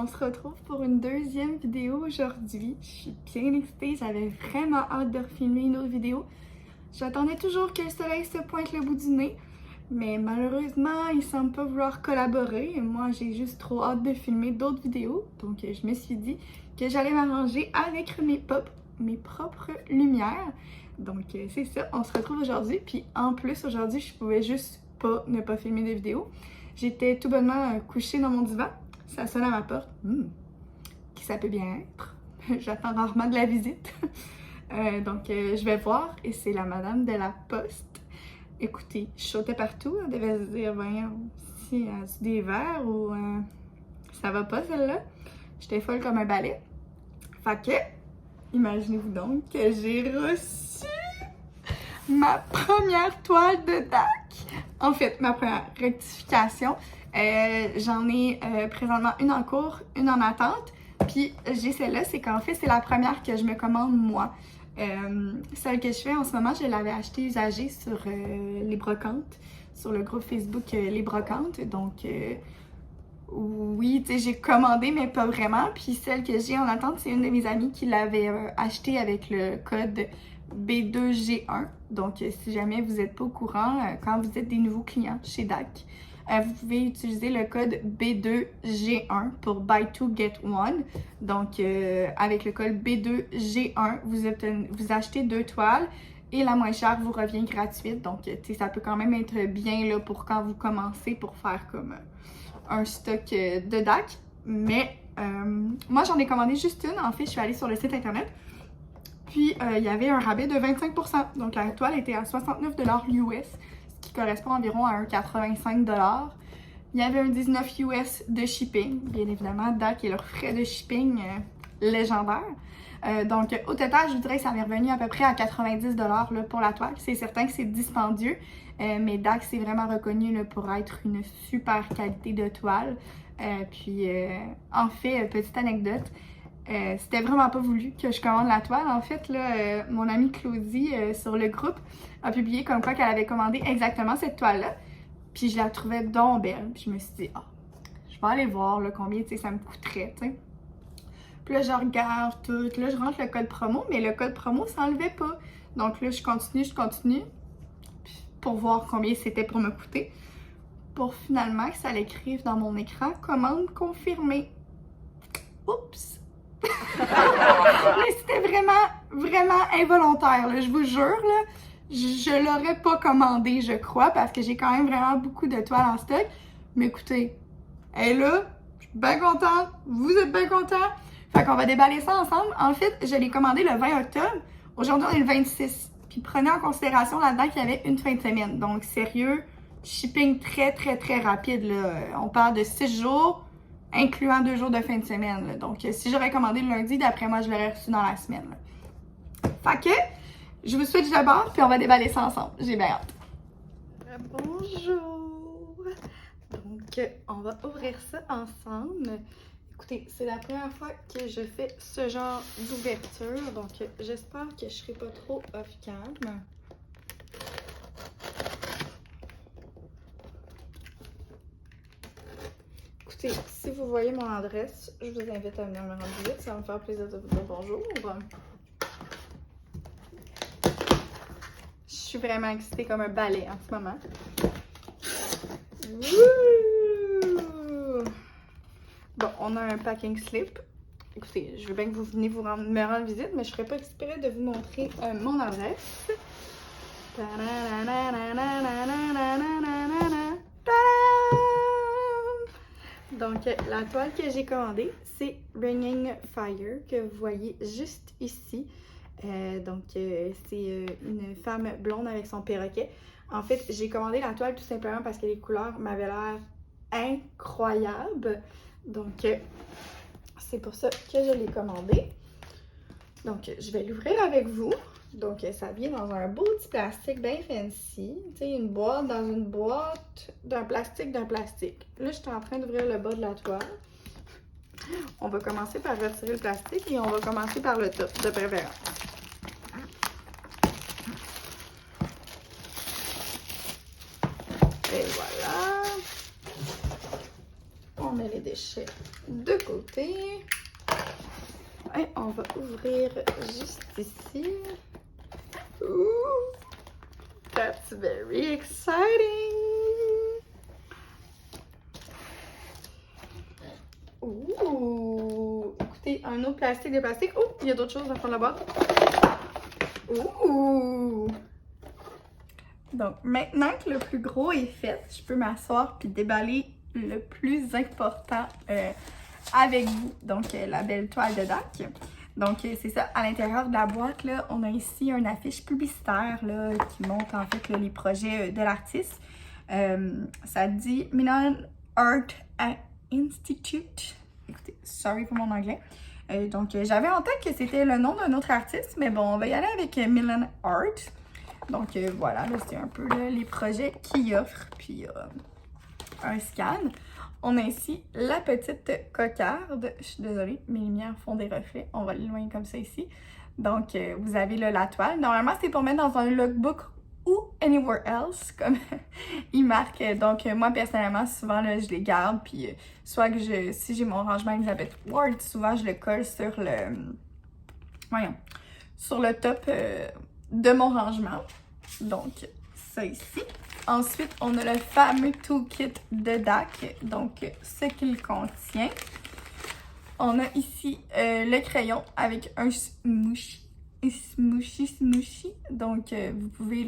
se retrouve pour une deuxième vidéo aujourd'hui. Je suis bien excitée, j'avais vraiment hâte de refilmer une autre vidéo. J'attendais toujours que le soleil se pointe le bout du nez, mais malheureusement, il semble pas vouloir collaborer. Et moi, j'ai juste trop hâte de filmer d'autres vidéos, donc je me suis dit que j'allais m'arranger avec mes propres lumières. Donc c'est ça, on se retrouve aujourd'hui, puis en plus aujourd'hui, je pouvais juste ne pas filmer de vidéo. J'étais tout bonnement couchée dans mon divan. Ça sonne à ma porte. Qui ça peut bien être? J'attends rarement de la visite. Donc, je vais voir et c'est la madame de la poste. Écoutez, je sautais partout. Elle devait se dire, voyons, si elle a des verres ou ça va pas celle-là. J'étais folle comme un balai. Fait que, imaginez-vous donc que j'ai reçu ma première toile de DAC. En fait, ma première rectification. J'en ai présentement une en cours, une en attente. Puis j'ai celle-là, c'est qu'en fait, c'est la première que je me commande moi. Celle que je fais en ce moment, je l'avais achetée usagée sur Les Brocantes, sur le groupe Facebook Les Brocantes. Donc, oui, tu sais, j'ai commandé, mais pas vraiment. Puis celle que j'ai en attente, c'est une de mes amies qui l'avait achetée avec le code B2G1. Donc, si jamais vous n'êtes pas au courant, quand vous êtes des nouveaux clients chez DAC, vous pouvez utiliser le code B2G1 pour Buy 2 Get 1. Donc, avec le code B2G1, vous achetez 2 toiles et la moins chère vous revient gratuite. Donc, tu sais, ça peut quand même être bien là, pour quand vous commencez pour faire comme un stock de DAC. Mais moi, j'en ai commandé juste une. En fait, je suis allée sur le site internet. Puis, il y avait un rabais de 25%. Donc, la toile était à 69$ US, ce qui correspond environ à un 85$. Il y avait un 19$ US de shipping. Bien évidemment, DAC et leurs frais de shipping légendaires. Donc, au total, je vous dirais que ça m'est revenu à peu près à 90$ là, pour la toile. C'est certain que c'est dispendieux, mais DAC, c'est vraiment reconnu là, pour être une super qualité de toile. En fait, petite anecdote, c'était vraiment pas voulu que je commande la toile. En fait, là, mon amie Claudie sur le groupe a publié comme quoi qu'elle avait commandé exactement cette toile-là. Puis je la trouvais donc belle. Puis je me suis dit, je vais aller voir là, combien ça me coûterait, tu sais. Puis là, je regarde tout. Là, je rentre le code promo, mais le code promo s'enlevait pas. Donc là, je continue pour voir combien c'était pour me coûter. Pour finalement que ça l'écrive dans mon écran, commande confirmée. Oups! Mais c'était vraiment involontaire, là, je vous jure, là. Je l'aurais pas commandé, je crois, parce que j'ai quand même vraiment beaucoup de toiles en stock. Mais écoutez, elle est là, je suis bien contente, vous êtes bien contents. Fait qu'on va déballer ça ensemble. En fait, je l'ai commandé le 20 octobre. Aujourd'hui, on est le 26. Puis prenez en considération là-dedans qu'il y avait une fin de semaine. Donc, sérieux, shipping très rapide, là. On parle de 6 jours, incluant 2 jours de fin de semaine, là. Donc, si j'aurais commandé le lundi, d'après moi, je l'aurais reçu dans la semaine, là. Fait que, je vous switch d'abord, puis on va déballer ça ensemble. J'ai bien hâte. Bonjour! Donc, on va ouvrir ça ensemble. Écoutez, c'est la première fois que je fais ce genre d'ouverture, donc j'espère que je serai pas trop off-cam. Écoutez, si vous voyez mon adresse, je vous invite à venir me rendre visite, ça va me faire plaisir de vous dire bonjour. Je suis vraiment excitée comme un balai en ce moment. Wouh! Bon, on a un packing slip. Écoutez, je veux bien que vous veniez me rendre visite, mais je ne ferai pas exprès de vous montrer mon adresse. Donc, la toile que j'ai commandée, c'est Ringing Fire, que vous voyez juste ici. C'est une femme blonde avec son perroquet. En fait, j'ai commandé la toile tout simplement parce que les couleurs m'avaient l'air incroyables. Donc, c'est pour ça que je l'ai commandé. Donc, je vais l'ouvrir avec vous. Donc, ça vient dans un beau petit plastique bien fancy. Tu sais, une boîte dans une boîte d'un plastique. Là, je suis en train d'ouvrir le bas de la toile. On va commencer par retirer le plastique et on va commencer par le top, de préférence. Et voilà. On met les déchets de côté. Et on va ouvrir juste ici. Ooh, that's very exciting! Ouh! Écoutez, un autre plastique de plastique. Oh, il y a d'autres choses dans le fond de la boîte. Ouh! Donc, maintenant que le plus gros est fait, je peux m'asseoir puis déballer le plus important avec vous. Donc, la belle toile de DAC. Donc, c'est ça. À l'intérieur de la boîte, là, on a ici une affiche publicitaire là, qui montre en fait là, les projets de l'artiste. Ça dit Milan Art Institute. Écoutez, sorry pour mon anglais. Donc, j'avais en tête que c'était le nom d'un autre artiste, mais bon, on va y aller avec Milan Art. Donc, voilà, c'est un peu là, les projets qu'il offre. Puis, un scan. On a ici la petite cocarde. Je suis désolée, mes lumières font des reflets. On va l'éloigner comme ça ici. Donc, vous avez là la toile. Normalement, c'est pour mettre dans un logbook ou anywhere else, comme il marque. Donc, moi, personnellement, souvent, là, je les garde. Puis, soit que si j'ai mon rangement Elizabeth Ward, souvent, je le colle sur le top de mon rangement. Donc, ça ici. Ensuite, on a le fameux toolkit de DAC, donc ce qu'il contient. On a ici le crayon avec un smooshy. Donc, vous pouvez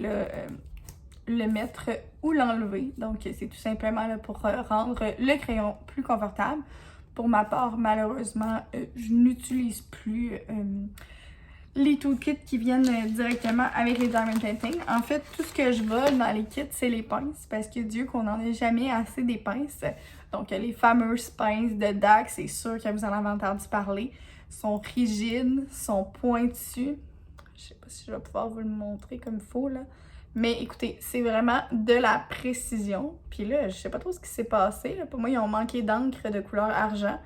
le mettre ou l'enlever. Donc, c'est tout simplement là, pour rendre le crayon plus confortable. Pour ma part, malheureusement, je n'utilise plus les toolkits qui viennent directement avec les diamond painting. En fait, tout ce que je vole dans les kits, c'est les pinces, parce que Dieu qu'on n'en ait jamais assez des pinces. Donc, les fameuses pinces de DAC, c'est sûr que vous en avez entendu parler, sont rigides, sont pointues. Je sais pas si je vais pouvoir vous le montrer comme il faut, là. Mais écoutez, c'est vraiment de la précision. Puis là, je sais pas trop ce qui s'est passé. Là. Pour moi, ils ont manqué d'encre de couleur argent.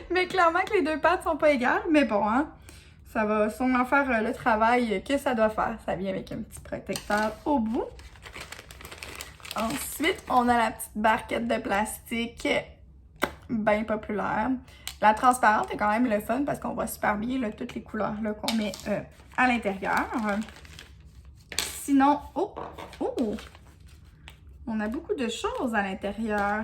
Mais clairement que les deux pattes sont pas égales, mais bon, hein, ça va sûrement faire le travail que ça doit faire. Ça vient avec un petit protecteur au bout. Ensuite, on a la petite barquette de plastique, bien populaire. La transparente est quand même le fun parce qu'on voit super bien là, toutes les couleurs qu'on met à l'intérieur. Sinon, on a beaucoup de choses à l'intérieur.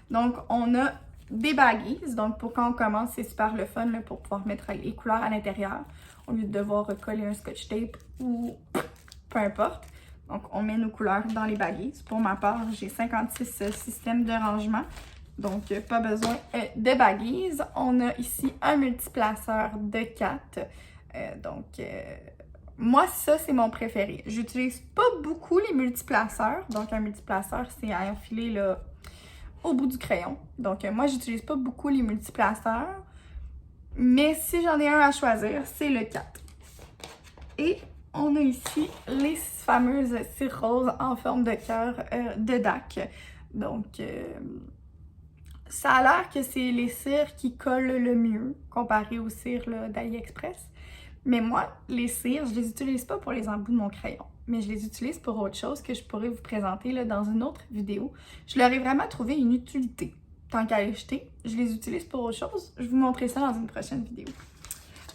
Donc, on a des baggies, donc pour quand on commence, c'est super le fun là, pour pouvoir mettre les couleurs à l'intérieur au lieu de devoir recoller un scotch tape ou peu importe. Donc, on met nos couleurs dans les baggies. Pour ma part, j'ai 56 systèmes de rangement, donc pas besoin de baggies. On a ici un multiplaceur de 4. Moi, ça, c'est mon préféré. J'utilise pas beaucoup les multiplaceurs. Donc, un multiplaceur, c'est à enfiler là, au bout du crayon. Donc, moi, j'utilise pas beaucoup les multiplaceurs. Mais si j'en ai un à choisir, c'est le 4. Et on a ici les fameuses cires roses en forme de cœur de DAC. Donc, ça a l'air que c'est les cires qui collent le mieux comparé aux cires d'AliExpress. Mais moi, les cires, je les utilise pas pour les embouts de mon crayon. Mais je les utilise pour autre chose que je pourrais vous présenter là, dans une autre vidéo. Je leur ai vraiment trouvé une utilité. Tant qu'à les jeter, je les utilise pour autre chose. Je vais vous montrer ça dans une prochaine vidéo.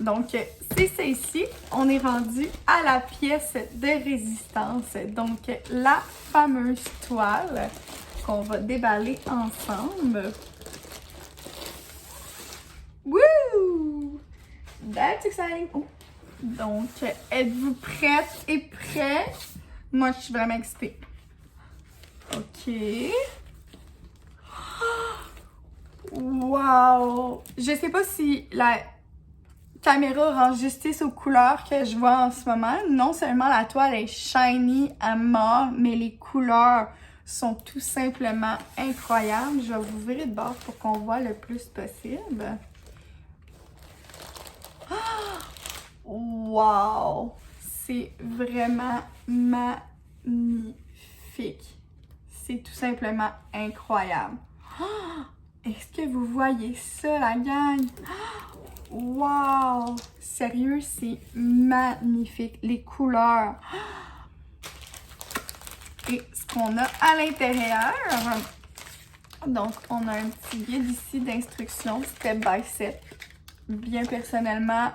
Donc, c'est ça ici. On est rendu à la pièce de résistance. Donc, la fameuse toile qu'on va déballer ensemble. Wouh! That's exciting! Oh. Donc, êtes-vous prête et prêt? Moi, je suis vraiment excitée. OK. Wow! Je sais pas si la caméra rend justice aux couleurs que je vois en ce moment. Non seulement la toile est shiny à mort, mais les couleurs sont tout simplement incroyables. Je vais vous virer de bord pour qu'on voit le plus possible. Wow! C'est vraiment magnifique. C'est tout simplement incroyable. Est-ce que vous voyez ça, la gang? Wow! Sérieux, c'est magnifique. Les couleurs. Et ce qu'on a à l'intérieur, Donc, on a un petit guide ici d'instructions step by step. Bien personnellement,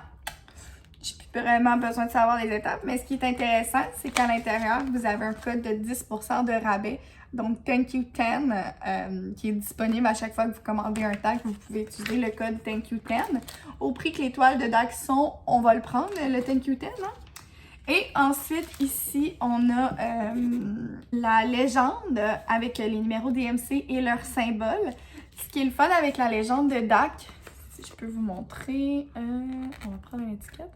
j'ai plus vraiment besoin de savoir les étapes, mais ce qui est intéressant, c'est qu'à l'intérieur, vous avez un code de 10% de rabais. Donc, Thank You 10, qui est disponible à chaque fois que vous commandez un tag. Vous pouvez utiliser le code Thank You 10. Au prix que les toiles de DAC sont, on va le prendre, le Thank You 10. Hein? Et ensuite, ici, on a la légende avec les numéros DMC et leurs symboles. Ce qui est le fun avec la légende de DAC, si je peux vous montrer, on va prendre une étiquette.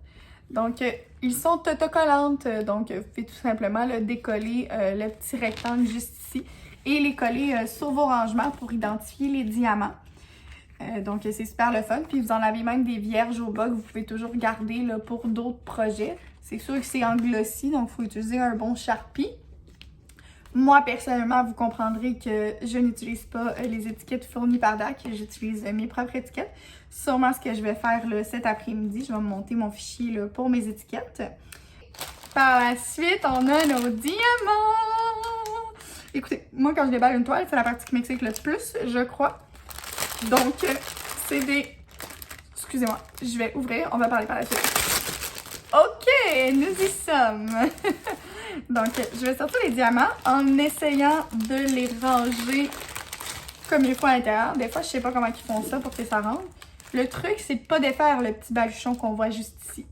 Donc, ils sont autocollantes, donc vous pouvez tout simplement le décoller le petit rectangle juste ici et les coller sur vos rangements pour identifier les diamants. Donc, c'est super le fun. Puis, vous en avez même des vierges au bas que vous pouvez toujours garder là, pour d'autres projets. C'est sûr que c'est en glossy, donc il faut utiliser un bon Sharpie. Moi, personnellement, vous comprendrez que je n'utilise pas les étiquettes fournies par DAC. J'utilise mes propres étiquettes. Sûrement, ce que je vais faire là, cet après-midi, je vais monter mon fichier là, pour mes étiquettes. Par la suite, on a nos diamants! Écoutez, moi, quand je déballe une toile, c'est la partie qui m'excite le plus, je crois. Donc, c'est des... Excusez-moi, je vais ouvrir, on va parler par la suite. OK, nous y sommes! Donc, je vais sortir les diamants en essayant de les ranger comme il faut à l'intérieur. Des fois, je sais pas comment ils font ça pour que ça rentre. Le truc, c'est de pas défaire le petit baluchon qu'on voit juste ici.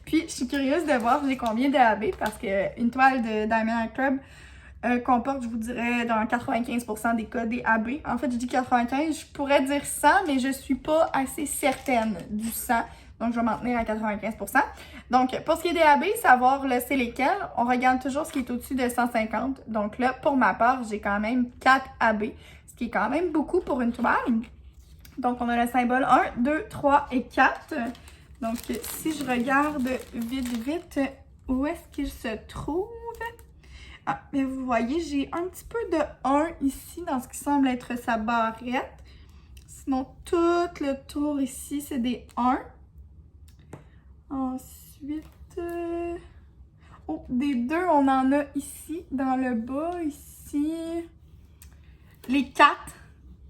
Puis, je suis curieuse de voir j'ai combien de AB parce qu'une toile de Diamond Art Club comporte, je vous dirais, dans 95% des cas des AB. En fait, je dis 95, je pourrais dire 100, mais je suis pas assez certaine du 100. Donc, je vais m'en tenir à 95%. Donc, pour ce qui est des AB, savoir là, c'est lesquels. On regarde toujours ce qui est au-dessus de 150. Donc là, pour ma part, j'ai quand même 4 AB, ce qui est quand même beaucoup pour une toile. Donc, on a le symbole 1, 2, 3 et 4. Donc, si je regarde vite, où est-ce qu'il se trouve? Ah, mais vous voyez, j'ai un petit peu de 1 ici dans ce qui semble être sa barrette. Sinon, tout le tour ici, c'est des 1. Ensuite, oh, des 2, on en a ici, dans le bas, ici. Les 4,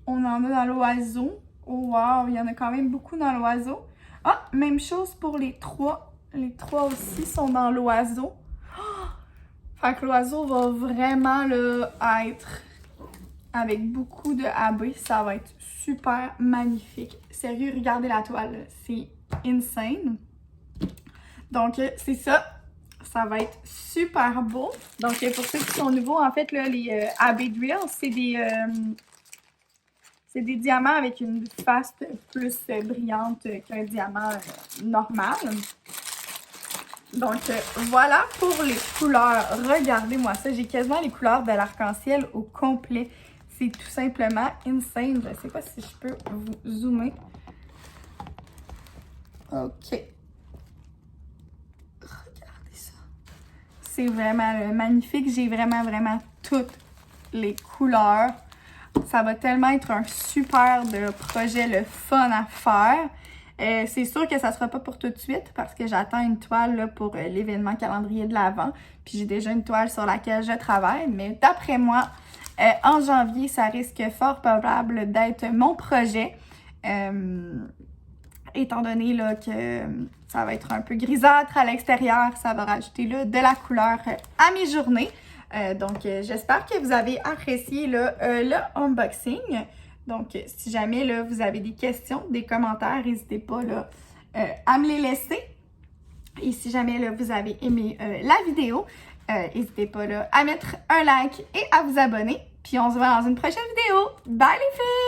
on en a dans l'oiseau. Oh, wow, il y en a quand même beaucoup dans l'oiseau. Ah, même chose pour les 3. Les 3 aussi sont dans l'oiseau. Oh! Fait que l'oiseau va vraiment là, être avec beaucoup de AB. Ça va être super magnifique. Sérieux, regardez la toile. C'est insane. Donc, c'est ça. Ça va être super beau. Donc, pour ceux qui sont nouveaux, en fait, là, les AB Drills, c'est des diamants avec une face plus brillante qu'un diamant normal. Donc, voilà pour les couleurs. Regardez-moi ça. J'ai quasiment les couleurs de l'arc-en-ciel au complet. C'est tout simplement insane. Je ne sais pas si je peux vous zoomer. OK. C'est vraiment magnifique. J'ai vraiment toutes les couleurs. Ça va tellement être un super de projet, le fun à faire. C'est sûr que ça ne sera pas pour tout de suite parce que j'attends une toile là, pour l'événement calendrier de l'Avent. Puis j'ai déjà une toile sur laquelle je travaille. Mais d'après moi, en janvier, ça risque fort probable d'être mon projet. Étant donné là, que ça va être un peu grisâtre à l'extérieur, ça va rajouter là, de la couleur à mes journées. Donc, j'espère que vous avez apprécié là, le unboxing. Donc, si jamais là, vous avez des questions, des commentaires, n'hésitez pas là, à me les laisser. Et si jamais là, vous avez aimé la vidéo, n'hésitez pas là, à mettre un like et à vous abonner. Puis on se voit dans une prochaine vidéo. Bye les filles!